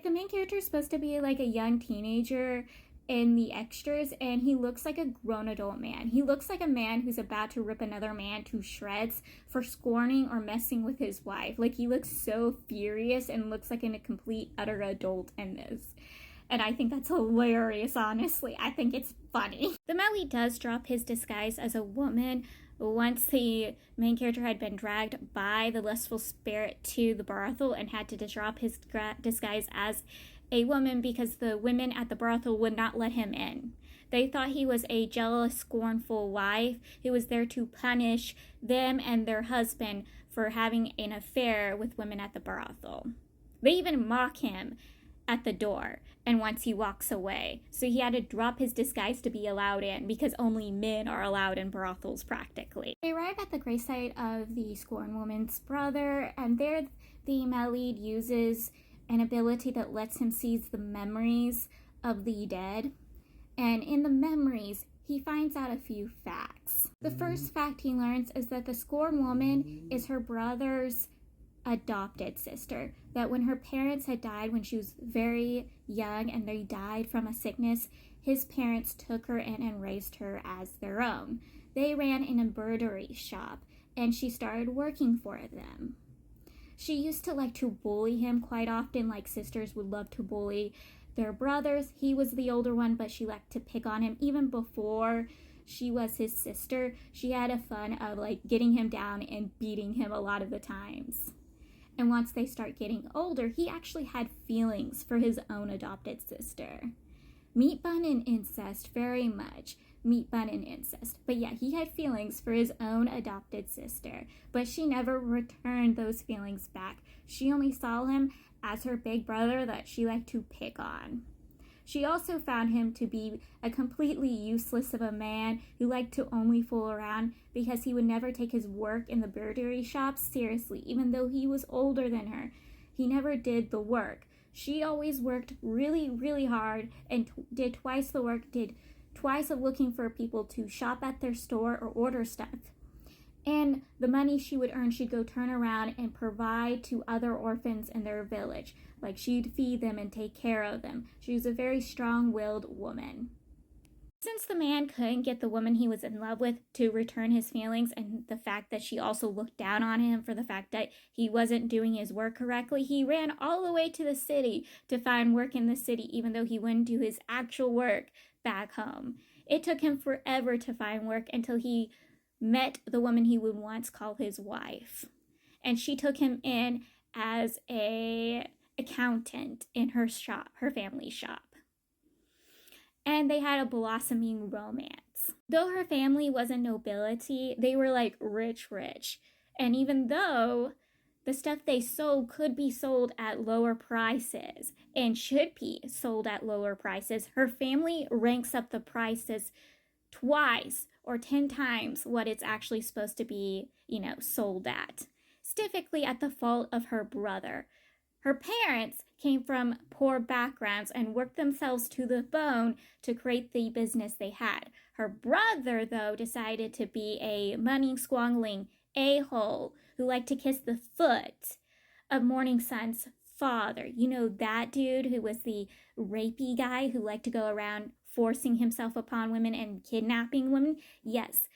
The main character is supposed to be like a young teenager in the extras, and he looks like a grown adult man. He looks like a man who's about to rip another man to shreds for scorning or messing with his wife. Like, he looks so furious and looks like a complete utter adult in this. And I think that's hilarious, honestly. I think it's funny. The Melly does drop his disguise as a woman once the main character had been dragged by the lustful spirit to the brothel and had to drop his disguise as a woman because the women at the brothel would not let him in. They thought he was a jealous, scornful wife who was there to punish them and their husband for having an affair with women at the brothel. They even mock him at the door, and once he walks away. So he had to drop his disguise to be allowed in because only men are allowed in brothels practically. They arrive at the gravesite of the scorned woman's brother, and there the Malid uses an ability that lets him seize the memories of the dead. And in the memories, he finds out a few facts. The first fact he learns is that the scorned woman is her brother's adopted sister, that when her parents had died when she was very young and they died from a sickness, his parents took her in and raised her as their own. They ran an embroidery shop and she started working for them. She used to like to bully him quite often, like sisters would love to bully their brothers. He was the older one, but she liked to pick on him even before she was his sister. She had a fun of like getting him down and beating him a lot of the times. And once they start getting older, he actually had feelings for his own adopted sister. Meat bun and incest, very much. Meat bun and incest. But yeah, he had feelings for his own adopted sister. But she never returned those feelings back. She only saw him as her big brother that she liked to pick on. She also found him to be a completely useless of a man who liked to only fool around because he would never take his work in the embroidery shop seriously, even though he was older than her. He never did the work. She always worked really, really hard and did twice the work, did twice of looking for people to shop at their store or order stuff. And the money she would earn, she'd go turn around and provide to other orphans in their village. Like, she'd feed them and take care of them. She was a very strong-willed woman. Since the man couldn't get the woman he was in love with to return his feelings, and the fact that she also looked down on him for the fact that he wasn't doing his work correctly, he ran all the way to the city to find work in the city, even though he wouldn't do his actual work back home. It took him forever to find work until he met the woman he would once call his wife. And she took him in as a accountant in her shop, her family shop. And they had a blossoming romance. Though her family wasn't nobility, they were like rich. And even though the stuff they sold could be sold at lower prices and should be sold at lower prices, her family ranks up the prices twice or 10 times what it's actually supposed to be, sold at. Typically at the fault of her brother. Her parents came from poor backgrounds and worked themselves to the bone to create the business they had. Her brother, though, decided to be a money-squandering a-hole who liked to kiss the foot of Morning Sun's father. You know, that dude who was the rapey guy who liked to go around forcing himself upon women and kidnapping women? Yes.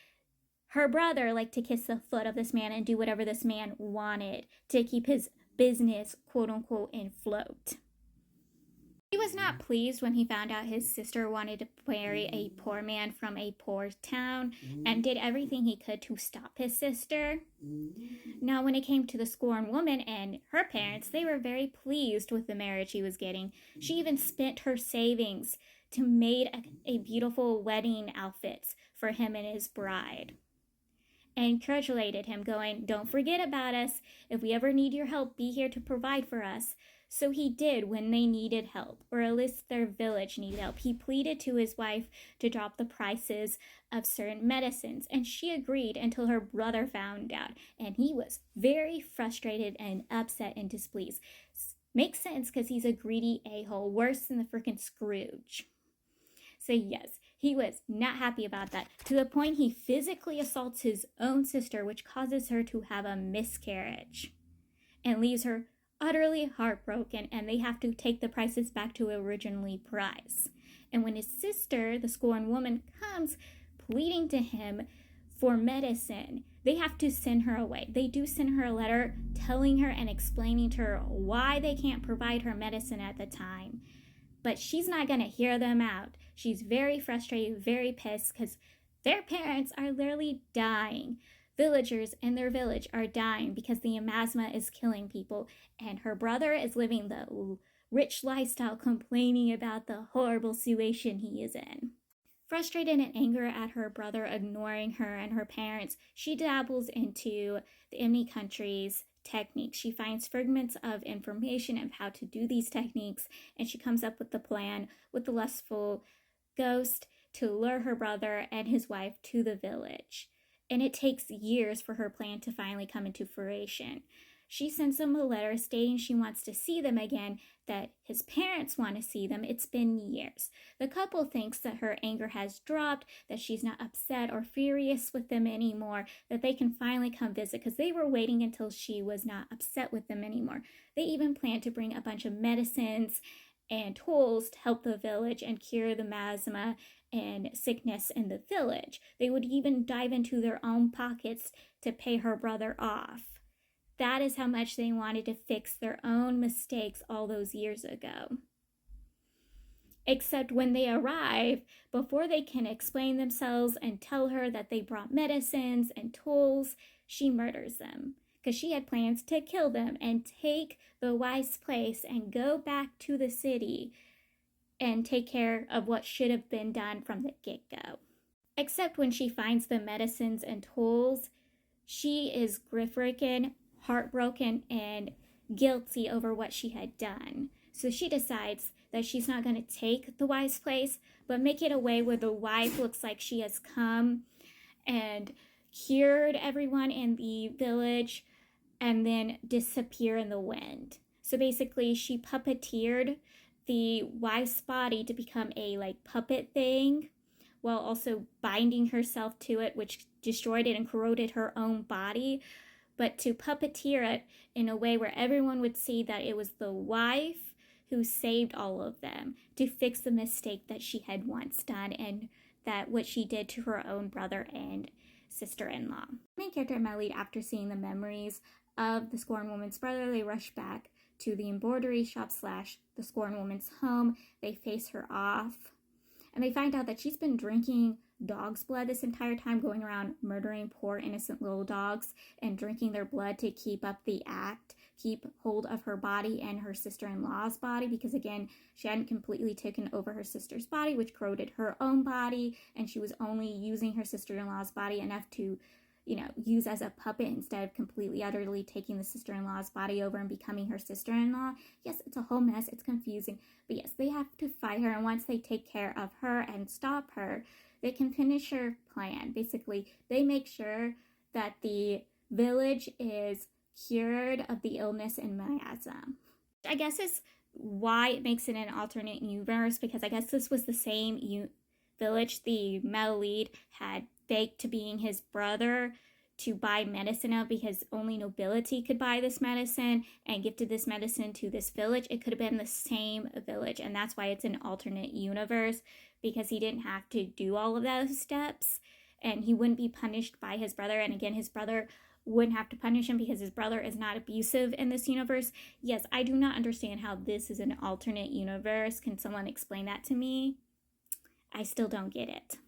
Her brother liked to kiss the foot of this man and do whatever this man wanted to keep his business, quote-unquote, in float. He was not pleased when he found out his sister wanted to marry a poor man from a poor town and did everything he could to stop his sister. Now, when it came to the scorned woman and her parents, they were very pleased with the marriage he was getting. She even spent her savings to make a beautiful wedding outfits for him and his bride. And congratulated him, going, "Don't forget about us. If we ever need your help, be here to provide for us." So he did when they needed help, or at least their village needed help. He pleaded to his wife to drop the prices of certain medicines, and she agreed until her brother found out. And he was very frustrated and upset and displeased. Makes sense because he's a greedy a-hole, worse than the freaking Scrooge. So yes, he was not happy about that, to the point he physically assaults his own sister, which causes her to have a miscarriage and leaves her utterly heartbroken, and they have to take the prices back to originally priced. And when his sister, the scorned woman, comes pleading to him for medicine, they have to send her away. They do send her a letter telling her and explaining to her why they can't provide her medicine at the time. But she's not going to hear them out. She's very frustrated, very pissed, because their parents are literally dying. Villagers in their village are dying because the miasma is killing people, and her brother is living the rich lifestyle, complaining about the horrible situation he is in. Frustrated and angry at her brother ignoring her and her parents, she dabbles into the Emmy country's techniques. She finds fragments of information of how to do these techniques, and she comes up with the plan with the lustful ghost to lure her brother and his wife to the village. And it takes years for her plan to finally come into fruition. She sends him a letter stating she wants to see them again, that his parents want to see them. It's been years. The couple thinks that her anger has dropped, that she's not upset or furious with them anymore, that they can finally come visit, because they were waiting until she was not upset with them anymore. They even plan to bring a bunch of medicines and tools to help the village and cure the miasma and sickness in the village. They would even dive into their own pockets to pay her brother off. That is how much they wanted to fix their own mistakes all those years ago. Except when they arrive, before they can explain themselves and tell her that they brought medicines and tools, she murders them, because she had plans to kill them and take the wife's place and go back to the city and take care of what should have been done from the get-go. Except when she finds the medicines and tools, she is grief-stricken, heartbroken, and guilty over what she had done. So she decides that she's not going to take the wife's place, but make it a way where the wife looks like she has come and cured everyone in the village and then disappear in the wind. So basically, she puppeteered the wife's body to become a puppet thing, while also binding herself to it, which destroyed it and corroded her own body, but to puppeteer it in a way where everyone would see that it was the wife who saved all of them, to fix the mistake that she had once done and that what she did to her own brother and sister-in-law. The main character and my lead, after seeing the memories of the scorned woman's brother, they rush back to the embroidery shop / the scorned woman's home. They face her off, and they find out that she's been drinking dog's blood this entire time, going around murdering poor innocent little dogs and drinking their blood to keep up the act, keep hold of her body and her sister-in-law's body, because again, she hadn't completely taken over her sister's body, which corroded her own body, and she was only using her sister-in-law's body enough to use as a puppet instead of completely, utterly taking the sister-in-law's body over and becoming her sister-in-law. Yes, it's a whole mess. It's confusing. But yes, they have to fight her, and once they take care of her and stop her, they can finish her plan. Basically, they make sure that the village is cured of the illness in miasma. I guess is why it makes it an alternate universe, because I guess this was the same village the male lead had faked to being his brother to buy medicine out, because only nobility could buy this medicine, and gifted this medicine to this village. It could have been the same village, and that's why it's an alternate universe, because he didn't have to do all of those steps, and he wouldn't be punished by his brother. And again, his brother wouldn't have to punish him because his brother is not abusive in this universe. Yes, I do not understand how this is an alternate universe. Can someone explain that to me? I still don't get it.